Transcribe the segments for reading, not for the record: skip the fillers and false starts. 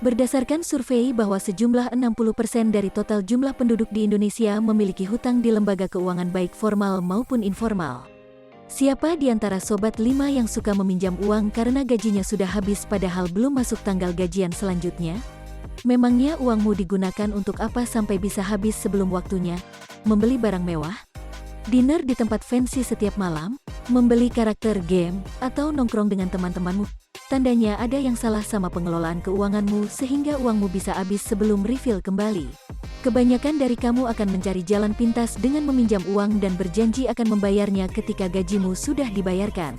Berdasarkan survei bahwa sejumlah 60% dari total jumlah penduduk di Indonesia memiliki hutang di lembaga keuangan baik formal maupun informal. Siapa di antara Sobat 5 yang suka meminjam uang karena gajinya sudah habis padahal belum masuk tanggal gajian selanjutnya? Memangnya uangmu digunakan untuk apa sampai bisa habis sebelum waktunya? Membeli barang mewah? Dinner di tempat fancy setiap malam? Membeli karakter game? Atau nongkrong dengan teman-temanmu? Tandanya ada yang salah sama pengelolaan keuanganmu sehingga uangmu bisa habis sebelum refill kembali. Kebanyakan dari kamu akan mencari jalan pintas dengan meminjam uang dan berjanji akan membayarnya ketika gajimu sudah dibayarkan.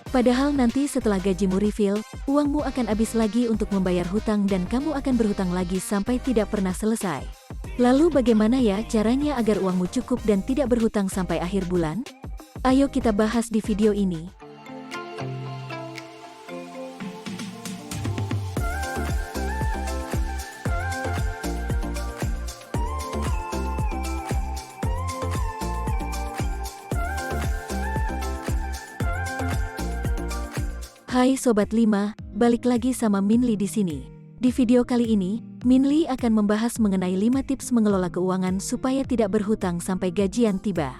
Padahal nanti setelah gajimu refill, uangmu akan habis lagi untuk membayar hutang dan kamu akan berhutang lagi sampai tidak pernah selesai. Lalu bagaimana ya caranya agar uangmu cukup dan tidak berhutang sampai akhir bulan? Ayo kita bahas di video ini. Hai Sobat 5, balik lagi sama Minli di sini. Di video kali ini, Minli akan membahas mengenai 5 tips mengelola keuangan supaya tidak berhutang sampai gajian tiba.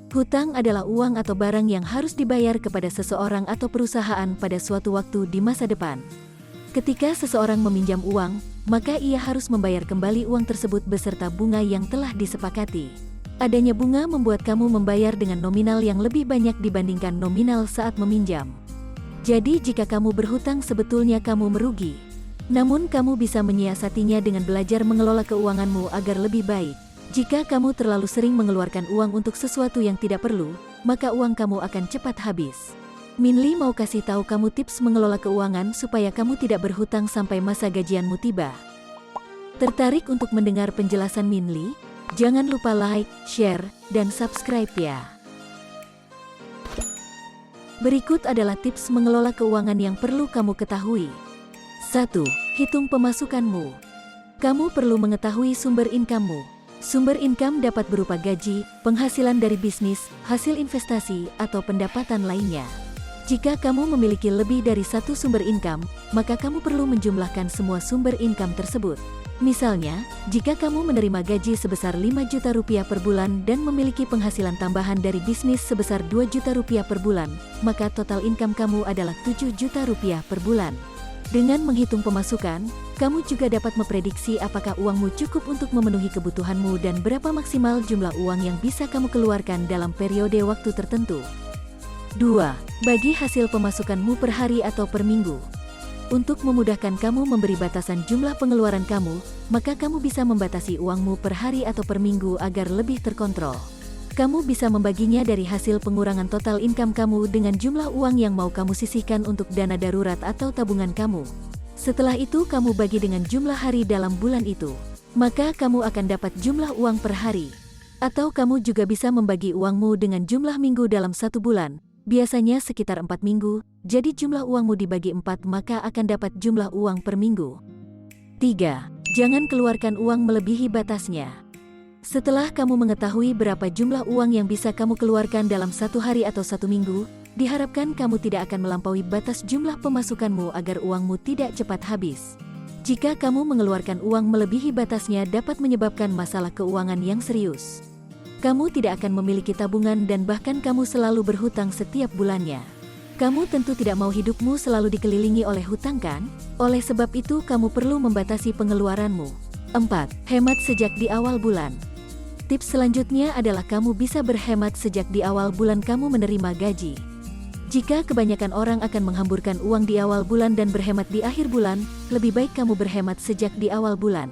Hutang adalah uang atau barang yang harus dibayar kepada seseorang atau perusahaan pada suatu waktu di masa depan. Ketika seseorang meminjam uang, maka ia harus membayar kembali uang tersebut beserta bunga yang telah disepakati. Adanya bunga membuat kamu membayar dengan nominal yang lebih banyak dibandingkan nominal saat meminjam. Jadi jika kamu berhutang sebetulnya kamu merugi. Namun kamu bisa menyiasatinya dengan belajar mengelola keuanganmu agar lebih baik. Jika kamu terlalu sering mengeluarkan uang untuk sesuatu yang tidak perlu, maka uang kamu akan cepat habis. Minli mau kasih tahu kamu tips mengelola keuangan supaya kamu tidak berhutang sampai masa gajianmu tiba. Tertarik untuk mendengar penjelasan Minli? Jangan lupa like, share, dan subscribe ya. Berikut adalah tips mengelola keuangan yang perlu kamu ketahui. 1. Hitung pemasukanmu. Kamu perlu mengetahui sumber income-mu. Sumber income dapat berupa gaji, penghasilan dari bisnis, hasil investasi, atau pendapatan lainnya. Jika kamu memiliki lebih dari satu sumber income, maka kamu perlu menjumlahkan semua sumber income tersebut. Misalnya, jika kamu menerima gaji sebesar 5 juta rupiah per bulan dan memiliki penghasilan tambahan dari bisnis sebesar 2 juta rupiah per bulan, maka total income kamu adalah 7 juta rupiah per bulan. Dengan menghitung pemasukan, kamu juga dapat memprediksi apakah uangmu cukup untuk memenuhi kebutuhanmu dan berapa maksimal jumlah uang yang bisa kamu keluarkan dalam periode waktu tertentu. 2. Bagi hasil pemasukanmu per hari atau per minggu. Untuk memudahkan kamu memberi batasan jumlah pengeluaran kamu, maka kamu bisa membatasi uangmu per hari atau per minggu agar lebih terkontrol. Kamu bisa membaginya dari hasil pengurangan total income kamu dengan jumlah uang yang mau kamu sisihkan untuk dana darurat atau tabungan kamu. Setelah itu kamu bagi dengan jumlah hari dalam bulan itu. Maka kamu akan dapat jumlah uang per hari. Atau kamu juga bisa membagi uangmu dengan jumlah minggu dalam satu bulan. Biasanya sekitar 4 minggu, jadi jumlah uangmu dibagi 4 maka akan dapat jumlah uang per minggu. 3. Jangan keluarkan uang melebihi batasnya. Setelah kamu mengetahui berapa jumlah uang yang bisa kamu keluarkan dalam satu hari atau satu minggu, diharapkan kamu tidak akan melampaui batas jumlah pemasukanmu agar uangmu tidak cepat habis. Jika kamu mengeluarkan uang melebihi batasnya dapat menyebabkan masalah keuangan yang serius. Kamu tidak akan memiliki tabungan dan bahkan kamu selalu berhutang setiap bulannya. Kamu tentu tidak mau hidupmu selalu dikelilingi oleh hutang kan? Oleh sebab itu kamu perlu membatasi pengeluaranmu. 4. Hemat sejak di awal bulan. Tips selanjutnya adalah kamu bisa berhemat sejak di awal bulan kamu menerima gaji. Jika kebanyakan orang akan menghamburkan uang di awal bulan dan berhemat di akhir bulan, lebih baik kamu berhemat sejak di awal bulan.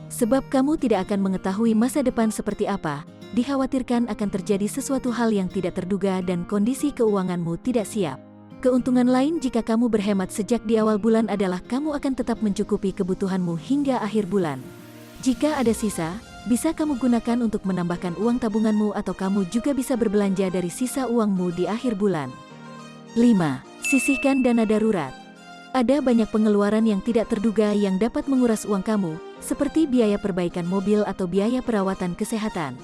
Sebab kamu tidak akan mengetahui masa depan seperti apa. Dikhawatirkan akan terjadi sesuatu hal yang tidak terduga dan kondisi keuanganmu tidak siap. Keuntungan lain jika kamu berhemat sejak di awal bulan adalah kamu akan tetap mencukupi kebutuhanmu hingga akhir bulan. Jika ada sisa, bisa kamu gunakan untuk menambahkan uang tabunganmu atau kamu juga bisa berbelanja dari sisa uangmu di akhir bulan. 5. Sisihkan dana darurat. Ada banyak pengeluaran yang tidak terduga yang dapat menguras uang kamu, seperti biaya perbaikan mobil atau biaya perawatan kesehatan.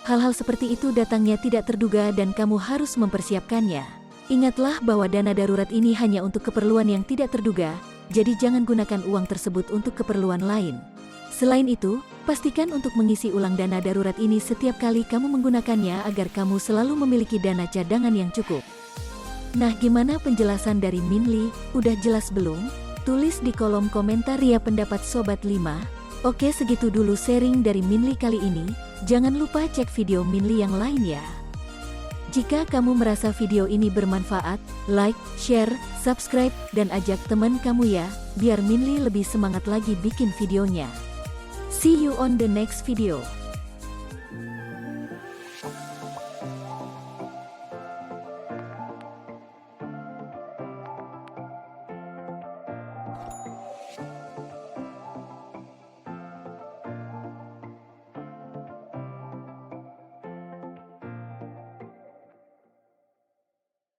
Hal-hal seperti itu datangnya tidak terduga dan kamu harus mempersiapkannya. Ingatlah bahwa dana darurat ini hanya untuk keperluan yang tidak terduga, jadi jangan gunakan uang tersebut untuk keperluan lain. Selain itu, pastikan untuk mengisi ulang dana darurat ini setiap kali kamu menggunakannya agar kamu selalu memiliki dana cadangan yang cukup. Nah, gimana penjelasan dari Minli? Udah jelas belum? Tulis di kolom komentar ya pendapat Sobat 5. Oke, segitu dulu sharing dari Minli kali ini. Jangan lupa cek video Minli yang lain ya. Jika kamu merasa video ini bermanfaat, like, share, subscribe, dan ajak teman kamu ya, biar Minli lebih semangat lagi bikin videonya. See you on the next video.